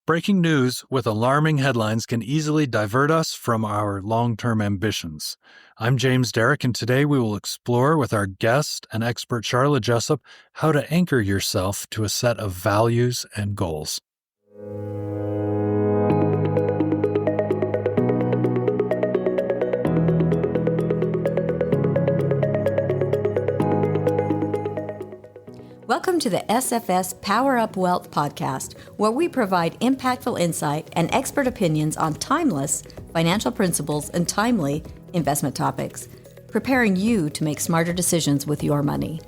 Breaking news with alarming headlines can easily divert us from our long-term ambitions. I'm James Derrick, and today we will explore with our guest and expert Charlotte Jessup how to anchor yourself to a set of values and goals. Welcome to the SFS Power Up Wealth podcast, where we provide impactful insight and expert opinions on timeless financial principles and timely investment topics, preparing you to make smarter decisions with your money.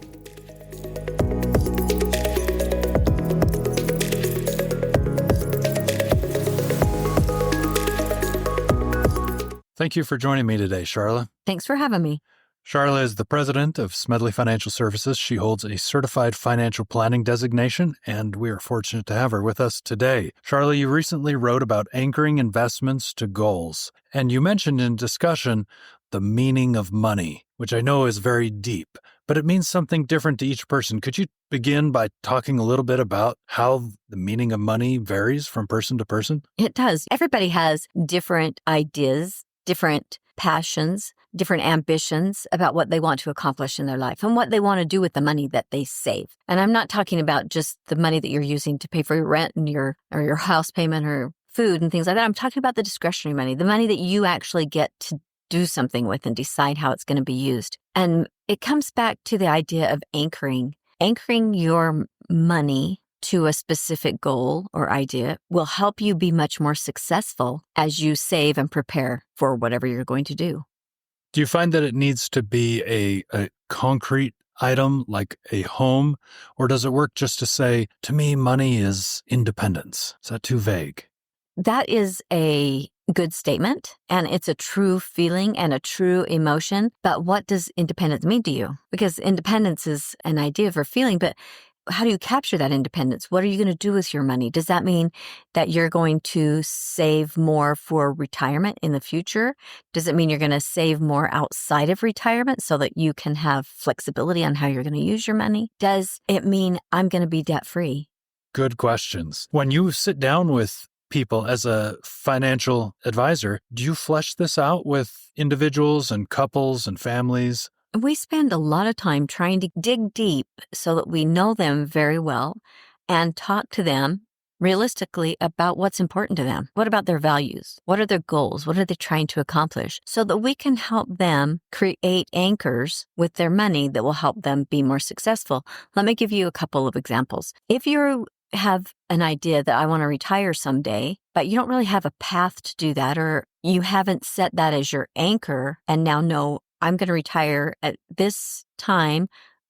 Thank you for joining me today, Charlotte. Thanks for having me. Charlotte is the president of Smedley Financial Services. She holds a certified financial planning designation, and we are fortunate to have her with us today. Charlotte, you recently wrote about anchoring investments to goals, and you mentioned in discussion the meaning of money, which I know is very deep, but it means something different to each person. Could you begin by talking a little bit about how the meaning of money varies from person to person? It does. Everybody has different ideas, different passions, different ambitions about what they want to accomplish in their life and what they want to do with the money that they save. And I'm not talking about just the money that you're using to pay for your rent and your house payment or food and things like that. I'm talking about the discretionary money, the money that you actually get to do something with and decide how it's going to be used. And it comes back to the idea of anchoring your money to a specific goal or idea will help you be much more successful as you save and prepare for whatever you're going to do. Do you find that it needs to be a concrete item like a home, or does it work just to say, to me, money is independence? Is that too vague? That is a good statement, and it's a true feeling and a true emotion. But what does independence mean to you? Because independence is an idea for feeling, but how do you capture that independence? What are you going to do with your money? Does that mean that you're going to save more for retirement in the future? Does it mean you're going to save more outside of retirement so that you can have flexibility on how you're going to use your money? Does it mean I'm going to be debt-free? Good questions. When you sit down with people as a financial advisor, do you flesh this out with individuals and couples and families? We spend a lot of time trying to dig deep so that we know them very well and talk to them realistically about what's important to them. What about their values? What are their goals? What are they trying to accomplish? So that we can help them create anchors with their money that will help them be more successful. Let me give you a couple of examples. If you have an idea that I want to retire someday, but you don't really have a path to do that, or you haven't set that as your anchor and now know I'm going to retire at this time,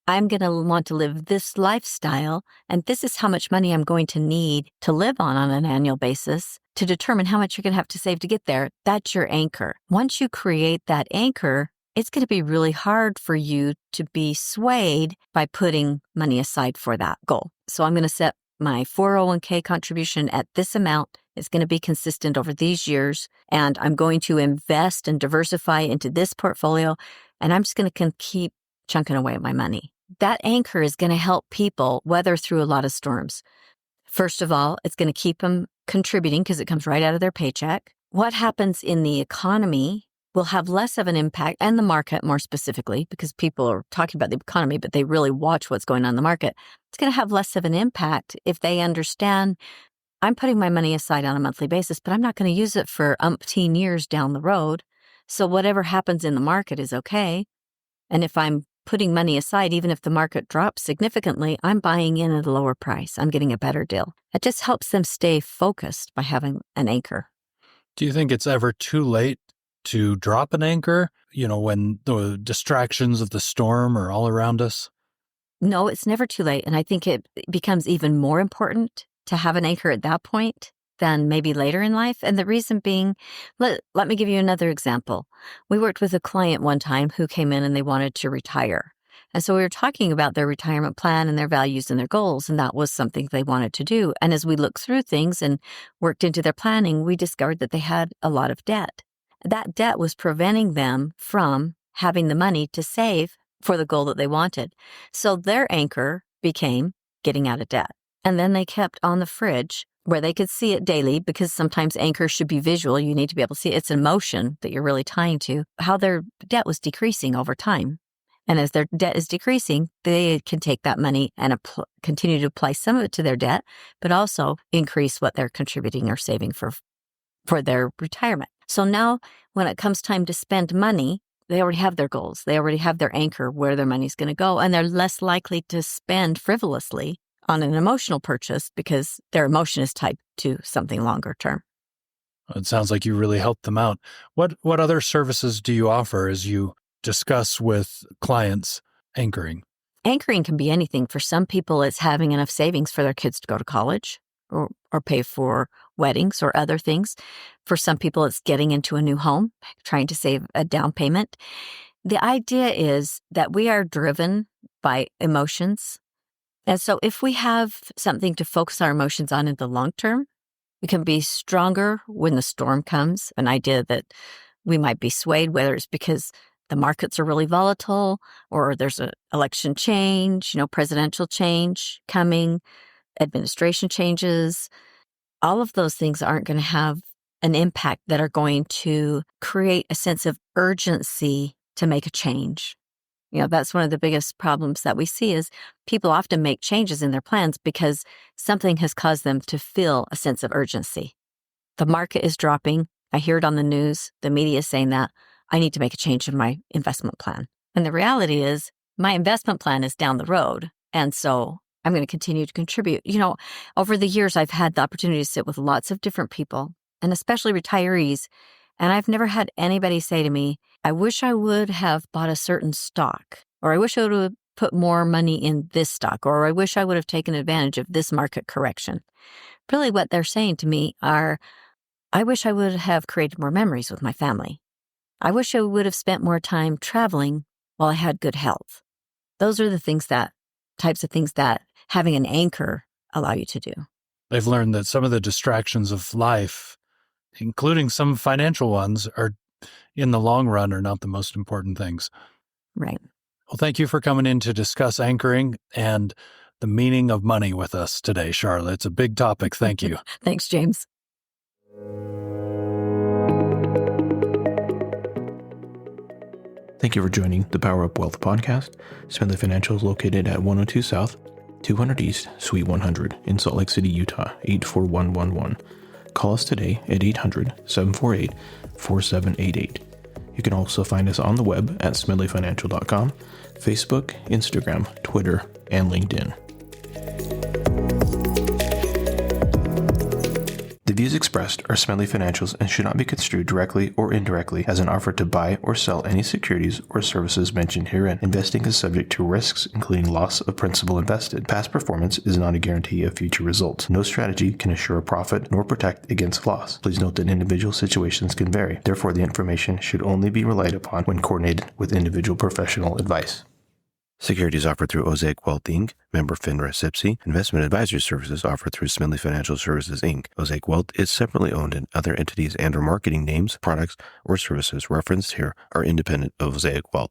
I'm going to want to live this lifestyle, and this is how much money I'm going to need to live on an annual basis to determine how much you're going to have to save to get there. That's your anchor. Once you create that anchor, it's going to be really hard for you to be swayed by putting money aside for that goal. So I'm going to set my 401k contribution at this amount. Is going to be consistent over these years, and I'm going to invest and diversify into this portfolio, and I'm just going to keep chunking away at my money. That anchor is going to help people weather through a lot of storms. First of all, it's going to keep them contributing because it comes right out of their paycheck. What happens in the economy will have less of an impact, and the market more specifically, because people are talking about the economy, but they really watch what's going on in the market. It's going to have less of an impact if they understand I'm putting my money aside on a monthly basis, but I'm not going to use it for umpteen years down the road. So whatever happens in the market is okay. And if I'm putting money aside, even if the market drops significantly, I'm buying in at a lower price. I'm getting a better deal. It just helps them stay focused by having an anchor. Do you think it's ever too late to drop an anchor, when the distractions of the storm are all around us? No, it's never too late. And I think it becomes even more important to have an anchor at that point than maybe later in life. And the reason being, let me give you another example. We worked with a client one time who came in and they wanted to retire. And so we were talking about their retirement plan and their values and their goals, and that was something they wanted to do. And as we looked through things and worked into their planning, we discovered that they had a lot of debt. That debt was preventing them from having the money to save for the goal that they wanted. So their anchor became getting out of debt. And then they kept on the fridge where they could see it daily, because sometimes anchors should be visual. You need to be able to see it's emotion that you're really tying to, how their debt was decreasing over time. And as their debt is decreasing, they can take that money and continue to apply some of it to their debt, but also increase what they're contributing or saving for their retirement. So now when it comes time to spend money, they already have their goals. They already have their anchor where their money's going to go, and they're less likely to spend frivolously on an emotional purchase because their emotion is tied to something longer term. It sounds like you really helped them out. What other services do you offer as you discuss with clients anchoring? Anchoring can be anything. For some people, it's having enough savings for their kids to go to college or pay for weddings or other things. For some people, it's getting into a new home, trying to save a down payment. The idea is that we are driven by emotions. And so if we have something to focus our emotions on in the long term, we can be stronger when the storm comes. An idea that we might be swayed, whether it's because the markets are really volatile or there's an election change, presidential change coming, administration changes. All of those things aren't going to have an impact that are going to create a sense of urgency to make a change. That's one of the biggest problems that we see is people often make changes in their plans because something has caused them to feel a sense of urgency. The market is dropping. I hear it on the news. The media is saying that I need to make a change in my investment plan. And the reality is my investment plan is down the road. And so I'm going to continue to contribute. Over the years, I've had the opportunity to sit with lots of different people, and especially retirees. And I've never had anybody say to me, I wish I would have bought a certain stock, or I wish I would have put more money in this stock, or I wish I would have taken advantage of this market correction. Really what they're saying to me are, I wish I would have created more memories with my family. I wish I would have spent more time traveling while I had good health. Those are the types of things that having an anchor allow you to do. They've learned that some of the distractions of life, including some financial ones, are in the long run are not the most important things. Right. Well, thank you for coming in to discuss anchoring and the meaning of money with us today, Charlotte. It's a big topic. Thank you. Thanks, James. Thank you for joining the Power Up Wealth podcast. Smedley Financial is located at 102 South, 200 East, Suite 100 in Salt Lake City, Utah, 84111. Call us today at 800-748-4788. You can also find us on the web at smedleyfinancial.com, Facebook, Instagram, Twitter, and LinkedIn. The views expressed are Smedley Financial's and should not be construed directly or indirectly as an offer to buy or sell any securities or services mentioned herein. Investing is subject to risks, including loss of principal invested. Past performance is not a guarantee of future results. No strategy can assure a profit nor protect against loss. Please note that individual situations can vary. Therefore, the information should only be relied upon when coordinated with individual professional advice. Securities offered through Osaic Wealth, Inc., member FINRA SIPC. Investment advisory services offered through Smedley Financial Services, Inc. Osaic Wealth is separately owned, and other entities and or marketing names, products, or services referenced here are independent of Osaic Wealth.